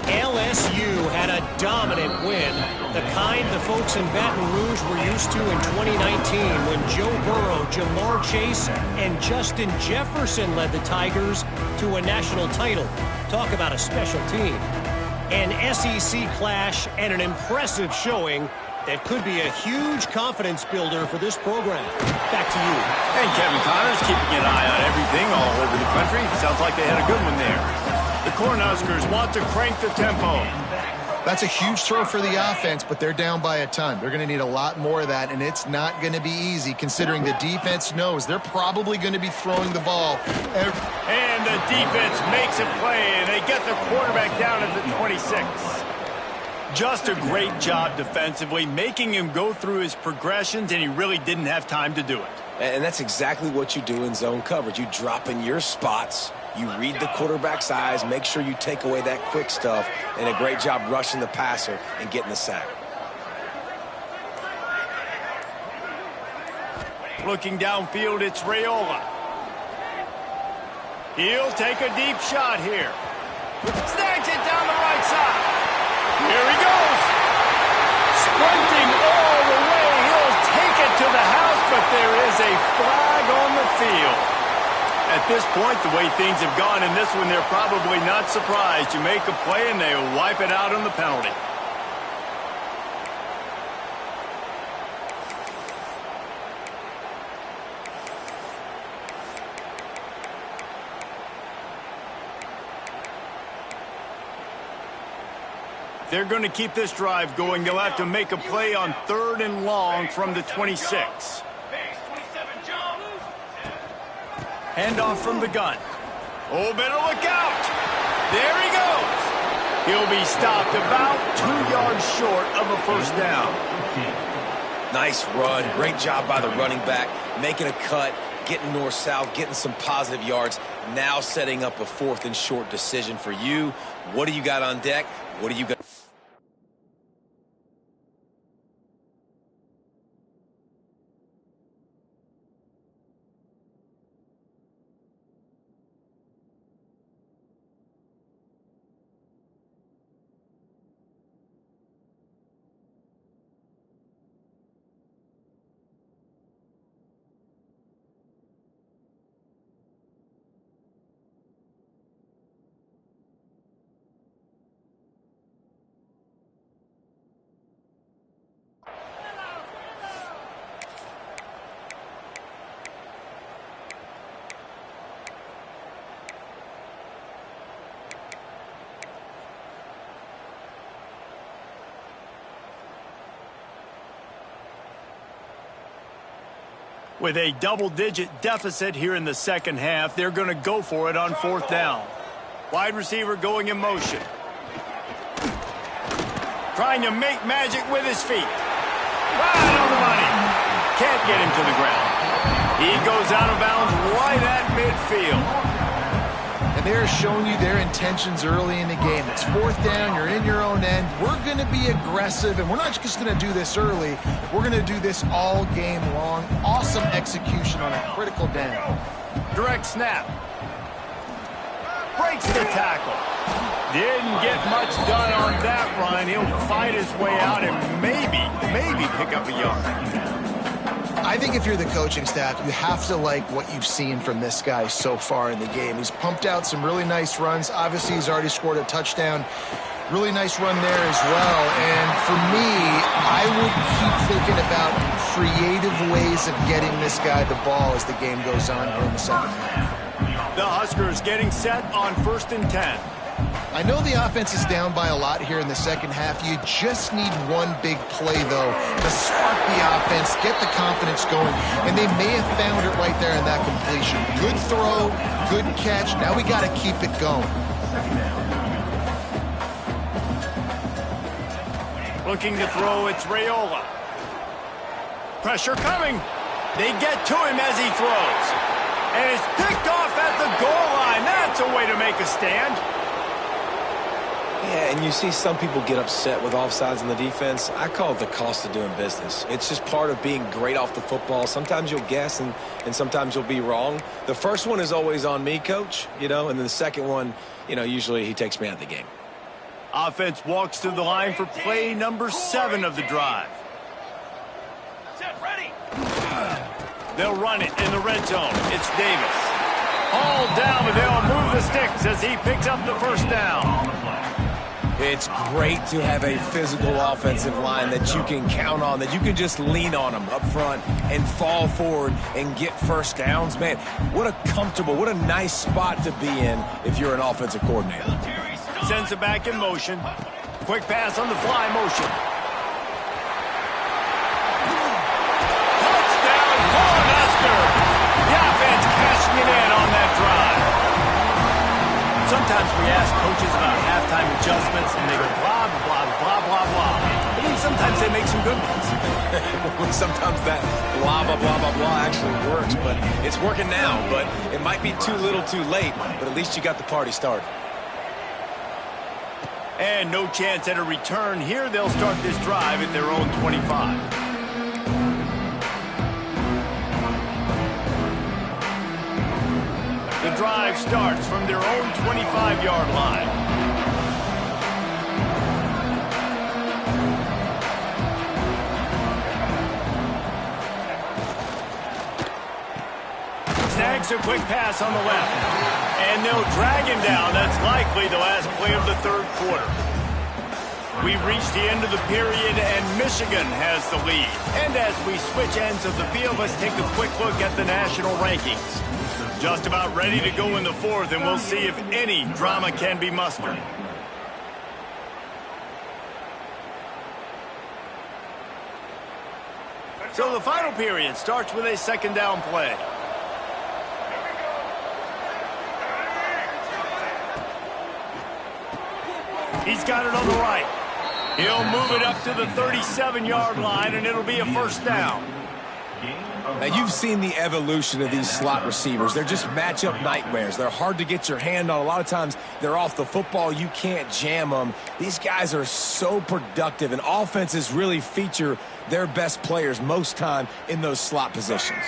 LSU had a dominant win, the kind the folks in Baton Rouge were used to in 2019 when Joe Burrow, Jamar Chase, and Justin Jefferson led the Tigers to a national title. Talk about a special team. An SEC clash and an impressive showing that could be a huge confidence builder for this program. Back to you. And Kevin Connors keeping an eye on everything all over the country. Sounds like they had a good one there. The Cornhuskers want to crank the tempo. That's a huge throw for the offense, but they're down by a ton. They're going to need a lot more of that, and it's not going to be easy considering the defense knows they're probably going to be throwing the ball. And the defense makes a play, and they get the quarterback down at the 26. Just a great job defensively, making him go through his progressions, and he really didn't have time to do it. And that's exactly what you do in zone coverage. You drop in your spots. You read the quarterback's eyes, make sure you take away that quick stuff, and a great job rushing the passer and getting the sack. Looking downfield, it's Raiola. He'll take a deep shot here. Snags it down the right side. Here he goes. Sprinting all the way. He'll take it to the house, but there is a flag on the field. At this point, the way things have gone in this one, they're probably not surprised. You make a play and they wipe it out on the penalty. If they're going to keep this drive going, they'll have to make a play on 3rd and long from the 26. Handoff from the gun. Oh, better look out. There he goes. He'll be stopped about 2 yards short of a first down. Nice run. Great job by the running back. Making a cut, getting north-south, getting some positive yards. Now setting up a 4th and short decision for you. What do you got on deck? What do you got? With a double-digit deficit here in the second half, they're going to go for it on fourth down. Wide receiver going in motion. Trying to make magic with his feet. Right on the money. Can't get him to the ground. He goes out of bounds right at midfield. And they're showing you their intentions early in the game. It's fourth down, you're in your own end. We're going to be aggressive, and we're not just going to do this early. We're going to do this all game long. Awesome execution on a critical down. Direct snap. Breaks the tackle. Didn't get much done on that run. He'll fight his way out and maybe pick up a yard. I think if you're the coaching staff, you have to like what you've seen from this guy so far in the game. He's pumped out some really nice runs. Obviously, he's already scored a touchdown. Really nice run there as well. And for me, I would keep thinking about creative ways of getting this guy the ball as the game goes on here in the second half. The Huskers getting set on 1st and 10. I know the offense is down by a lot here in the second half. You just need one big play, though, to spark the offense, get the confidence going, and they may have found it right there in that completion. Good throw, good catch. Now we got to keep it going. Looking to throw, it's Raiola. Pressure coming. They get to him as he throws. And it's picked off at the goal line. That's a way to make a stand. Yeah, and you see some people get upset with offsides in the defense. I call it the cost of doing business. It's just part of being great off the football. Sometimes you'll guess and sometimes you'll be wrong. The first one is always on me, Coach, and then the second one, usually he takes me out of the game. Offense walks to the line for play number 7 of the drive. Set, ready. They'll run it in the red zone. It's Davis. All down, but they'll move the sticks as he picks up the first down. It's great to have a physical offensive line that you can count on, that you can just lean on them up front and fall forward and get first downs. Man, what a nice spot to be in if you're an offensive coordinator. Sends it back in motion. Quick pass on the fly motion. Touchdown, Cornhusker! The offense cashing it in on that drive. Sometimes we ask coaches about halftime adjustments, and they go blah, blah, blah, blah, blah. I mean, sometimes they make some good ones. Sometimes that blah, blah, blah, blah, blah actually works, but it's working now. But it might be too little too late, but at least you got the party started. And no chance at a return here. They'll start this drive at their own 25. The drive starts from their own 25-yard line. Snags a quick pass on the left. And they'll drag him down. That's likely the last play of the third quarter. We've reached the end of the period, and Michigan has the lead. And as we switch ends of the field, let's take a quick look at the national rankings. Just about ready to go in the fourth, and we'll see if any drama can be mustered. So the final period starts with a second down play. He's got it on the right. He'll move it up to the 37-yard line, and it'll be a first down. Now, you've seen the evolution of these slot receivers. They're just matchup nightmares. They're hard to get your hand on. A lot of times, they're off the football. You can't jam them. These guys are so productive, and offenses really feature their best players most time in those slot positions.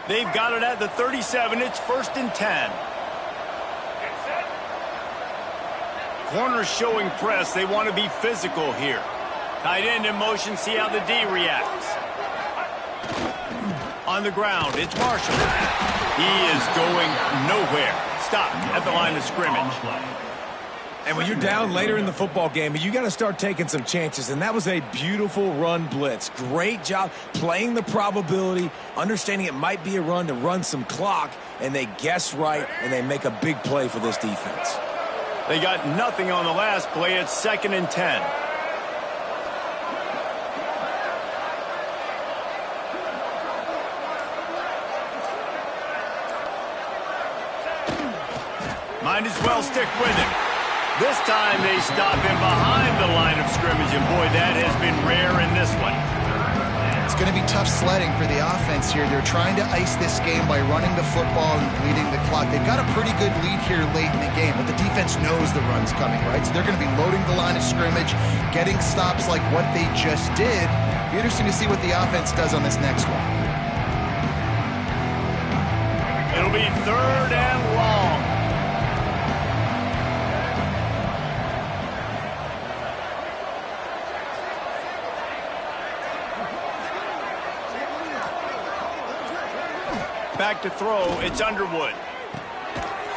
They've got it at the 37. It's 1st and 10. Corners showing press. They want to be physical here. Tight end in motion. See how the D reacts. On the ground, it's Marshall. He is going nowhere. Stop at the line of scrimmage. And when you're down later in the football game, you got to start taking some chances. And that was a beautiful run blitz. Great job playing the probability, understanding it might be a run to run some clock, and they guess right, and they make a big play for this defense. They got nothing on the last play. It's 2nd and 10. Might as well stick with him. This time they stop him behind the line of scrimmage, and boy, that has been rare in this one. It's going to be tough sledding for the offense here. They're trying to ice this game by running the football and bleeding the clock. They've got a pretty good lead here late in the game, but the defense knows the run's coming, right? So they're going to be loading the line of scrimmage, getting stops like what they just did. Be interesting to see what the offense does on this next one. It'll be 3rd and long. Back to throw, it's Underwood.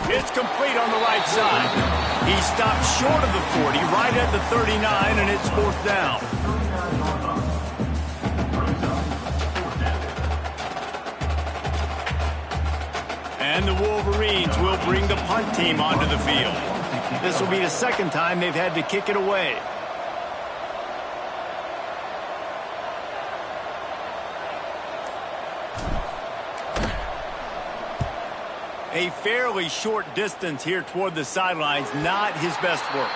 It's complete on the right side. He stopped short of the 40, right at the 39, and it's 4th down. And the Wolverines will bring the punt team onto the field. This will be the 2nd time they've had to kick it away. A fairly short distance here toward the sidelines, not his best work.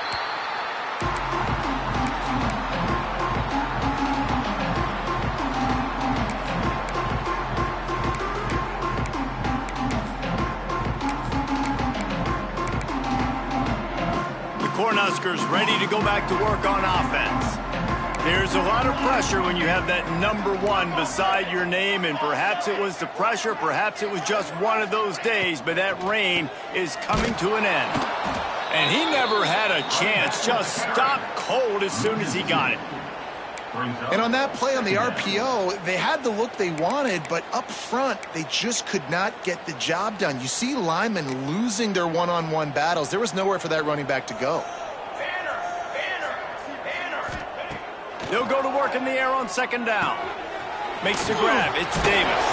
The Cornhuskers ready to go back to work on offense. There's a lot of pressure when you have that number 1 beside your name, and perhaps it was the pressure, perhaps it was just one of those days, but that rain is coming to an end. And he never had a chance, just stopped cold as soon as he got it. And on that play on the RPO, they had the look they wanted, but up front, they just could not get the job done. You see linemen losing their one-on-one battles. There was nowhere for that running back to go. They'll go to work in the air on 2nd down. Makes the grab. It's Davis.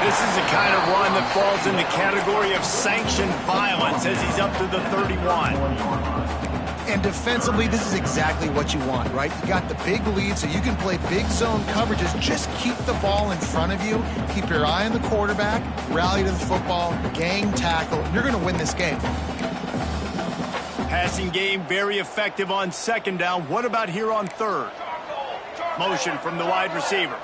This is the kind of run that falls in the category of sanctioned violence as he's up to the 31. And defensively, this is exactly what you want, right? You got the big lead, so you can play big zone coverages. Just keep the ball in front of you. Keep your eye on the quarterback. Rally to the football. Gang tackle. You're going to win this game. Passing game very effective on 2nd down. What about here on 3rd? Motion from the wide receiver.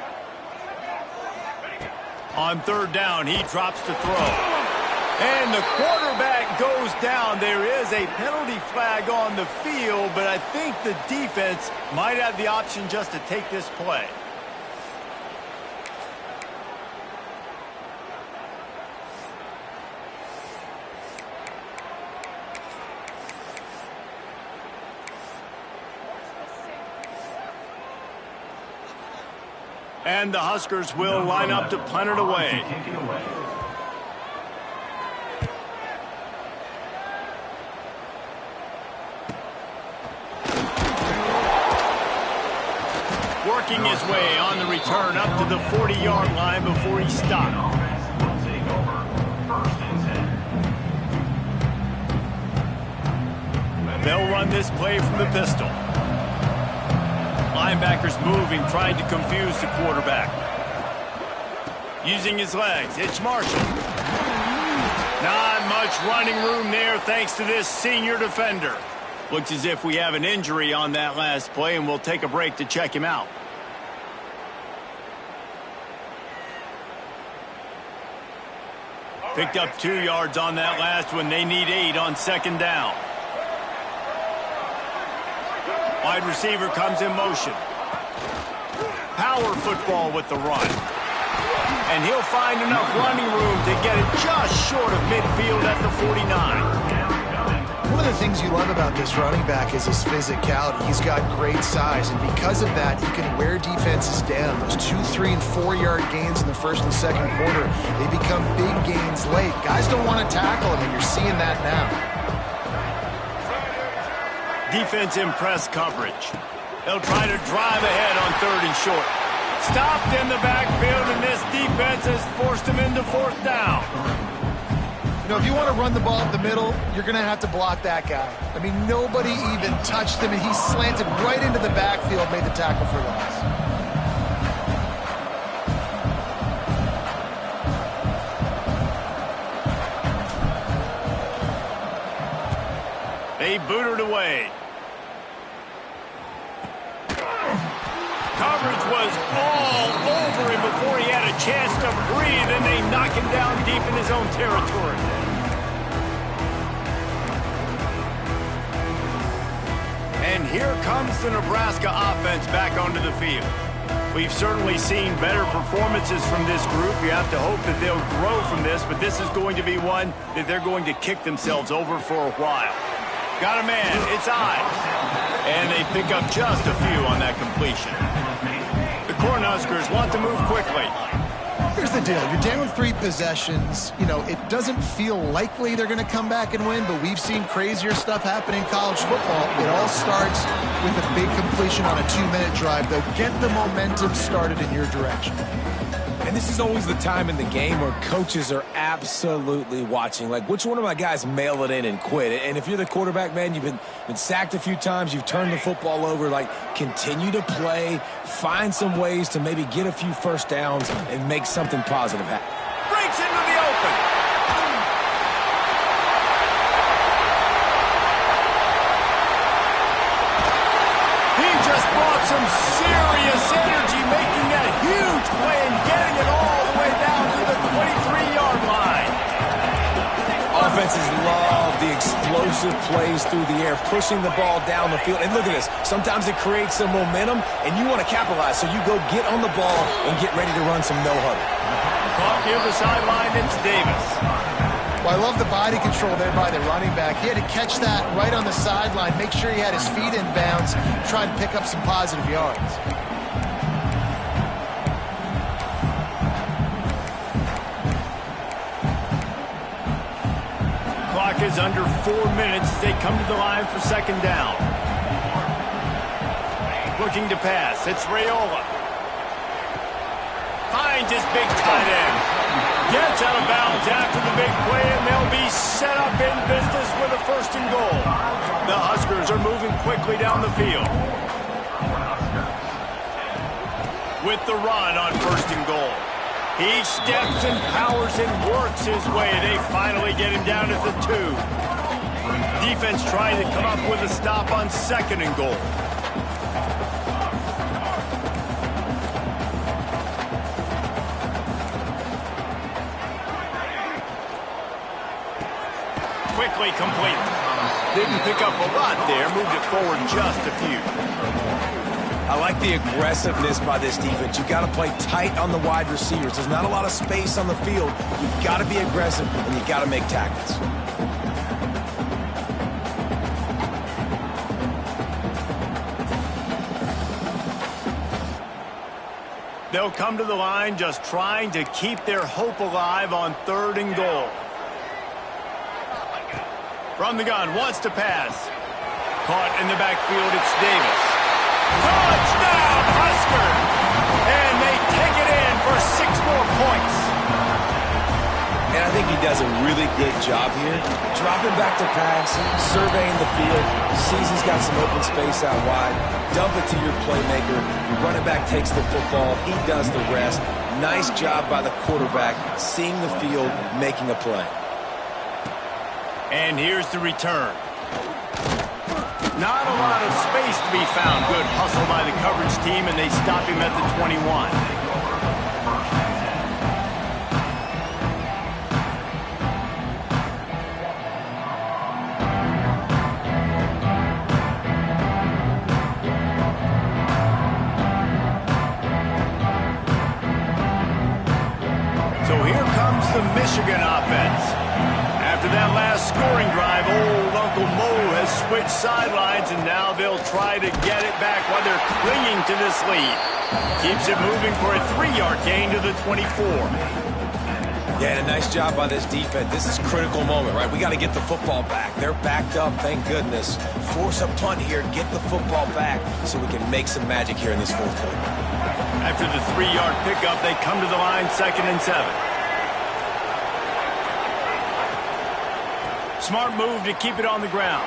On 3rd down, he drops to throw. And the quarterback goes down. There is a penalty flag on the field, but I think the defense might have the option just to take this play. And the Huskers will line up to punt it away. Working his way on the return up to the 40-yard line before he stopped. They'll run this play from the pistol. Linebackers moving, trying to confuse the quarterback. Using his legs, it's Marshall. Not much running room there thanks to this senior defender. Looks as if we have an injury on that last play, and we'll take a break to check him out. Picked up 2 yards on that last one. They need 8 on 2nd down. Wide receiver comes in motion. Power football with the run. And he'll find enough running room to get it just short of midfield at the 49. One of the things you love about this running back is his physicality. He's got great size, and because of that, he can wear defenses down. Those 2, 3, and 4-yard gains in the 1st and 2nd quarter, they become big gains late. Guys don't want to tackle him, and you're seeing that now. Defense in press coverage. They'll try to drive ahead on 3rd and short. Stopped in the backfield, and this defense has forced him into 4th down. You know, if you want to run the ball up the middle, you're going to have to block that guy. I mean, nobody even touched him, and he slanted right into the backfield, made the tackle for loss. He booted away. Coverage was all over him before he had a chance to breathe, and they knock him down deep in his own territory. And here comes the Nebraska offense back onto the field. We've certainly seen better performances from this group. You have to hope that they'll grow from this, but this is going to be one that they're going to kick themselves over for a while. Got a man, it's Ives. And they pick up just a few on that completion. The Cornhuskers want to move quickly. Here's the deal. You're down 3 possessions. You know, it doesn't feel likely they're going to come back and win, but we've seen crazier stuff happen in college football. It all starts with a big completion on a 2-minute drive. They'll get the momentum started in your direction. And this is always the time in the game where coaches are absolutely watching. Like, which one of my guys mail it in and quit? And if you're the quarterback, man, you've been sacked a few times, you've turned the football over. Like, continue to play, find some ways to maybe get a few first downs and make something positive happen. Breaks into the open. He just brought some serious energy, making that huge play and getting it all the way down to the 23-yard line. Offenses love the explosive plays through the air, pushing the ball down the field. And look at this. Sometimes it creates some momentum, and you want to capitalize. So you go get on the ball and get ready to run some no-huddle. Caught near the sideline, it's Davis. Well, I love the body control there by the running back. He had to catch that right on the sideline, make sure he had his feet in bounds, try and pick up some positive yards. Clock is under 4 minutes as they come to the line for second down. Looking to pass, it's Raiola. Finds his big tight end. Gets out of bounds after the big play, and they'll be set up in business with a 1st and goal. The Huskers are moving quickly down the field. With the run on 1st and goal. He steps and powers and works his way. They finally get him down at the 2. Defense trying to come up with a stop on 2nd and goal. Quickly complete. Didn't pick up a lot there. Moved it forward just a few. I like the aggressiveness by this defense. You've got to play tight on the wide receivers. There's not a lot of space on the field. You've got to be aggressive, and you've got to make tackles. They'll come to the line just trying to keep their hope alive on 3rd and goal. From the gun, wants to pass. Caught in the backfield, it's Davis. Touchdown, Husker! And they take it in for 6 more points. And I think he does a really good job here. Dropping back to pass, surveying the field, sees he's got some open space out wide. Dump it to your playmaker. Your running back takes the football. He does the rest. Nice job by the quarterback, seeing the field, making a play. And here's the return. Not a lot of space to be found. Good hustle by the coverage team, and they stop him at the 21. So here comes the Michigan offense. After that last scoring drive, old Uncle Mo has switched sidelines, and now they'll try to get it back while they're clinging to this lead. Keeps it moving for a 3-yard gain to the 24. Yeah, and a nice job by this defense. This is a critical moment, right? We got to get the football back. They're backed up, thank goodness. Force a punt here, get the football back so we can make some magic here in this 4th quarter. After the 3-yard pickup, they come to the line 2nd and 7. Smart move to keep it on the ground.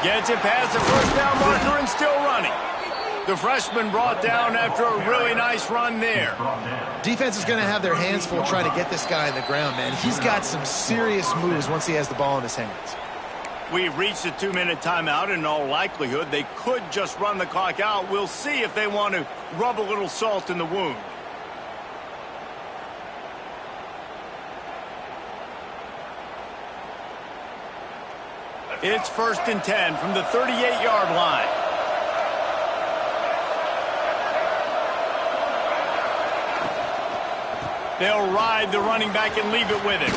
Gets it past the 1st down marker and still running. The freshman brought down after a really nice run there. Defense is going to have their hands full trying to get this guy on the ground, man. He's got some serious moves once he has the ball in his hands. We've reached a 2-minute timeout. In all likelihood, they could just run the clock out. We'll see if they want to rub a little salt in the wound. It's 1st and 10 from the 38-yard line. They'll ride the running back and leave it with him.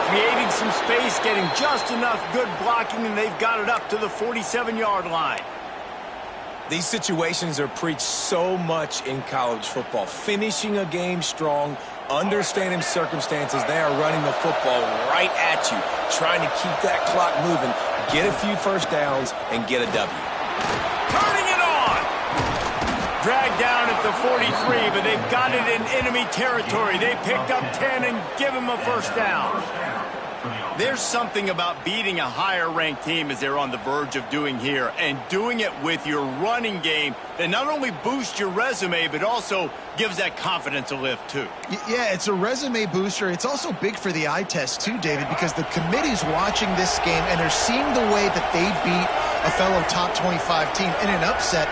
Creating some space, getting just enough good blocking, and they've got it up to the 47-yard line. These situations are preached so much in college football. Finishing a game strong, understanding circumstances. They are running the football right at you, trying to keep that clock moving, get a few first downs, and get a W. Turning it on! Dragged down at the 43, but they've got it in enemy territory. They picked up 10 and give him a first down. There's something about beating a higher-ranked team as they're on the verge of doing here, and doing it with your running game that not only boosts your resume, but also gives that confidence a lift, too. Yeah, it's a resume booster. It's also big for the eye test, too, David, because the committee's watching this game, and they're seeing the way that they beat a fellow top 25 team in an upset,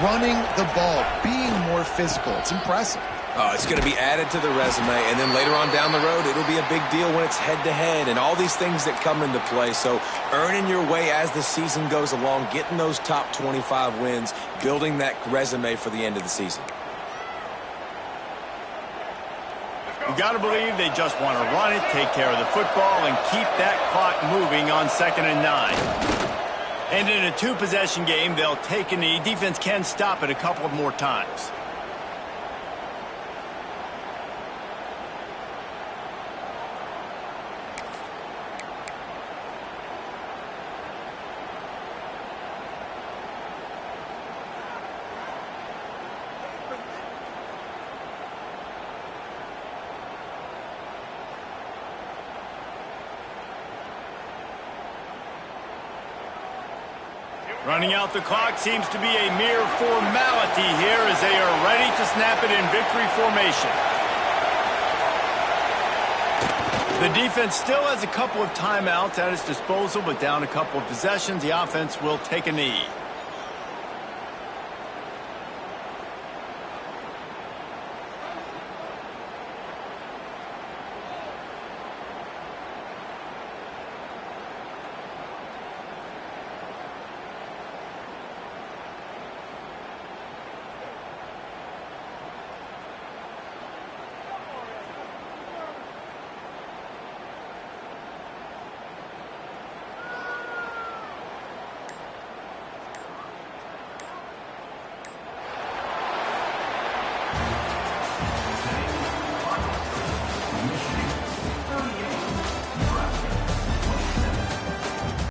running the ball, being more physical. It's impressive. It's going to be added to the resume, and then later on down the road, it'll be a big deal when it's head-to-head and all these things that come into play. So earning your way as the season goes along, getting those top 25 wins, building that resume for the end of the season. You got to believe they just want to run it, take care of the football, and keep that clock moving on 2nd and 9. And in a 2-possession game, they'll take a knee. Defense can stop it a couple of more times. Running out the clock seems to be a mere formality here as they are ready to snap it in victory formation. The defense still has a couple of timeouts at its disposal, but down a couple of possessions, the offense will take a knee.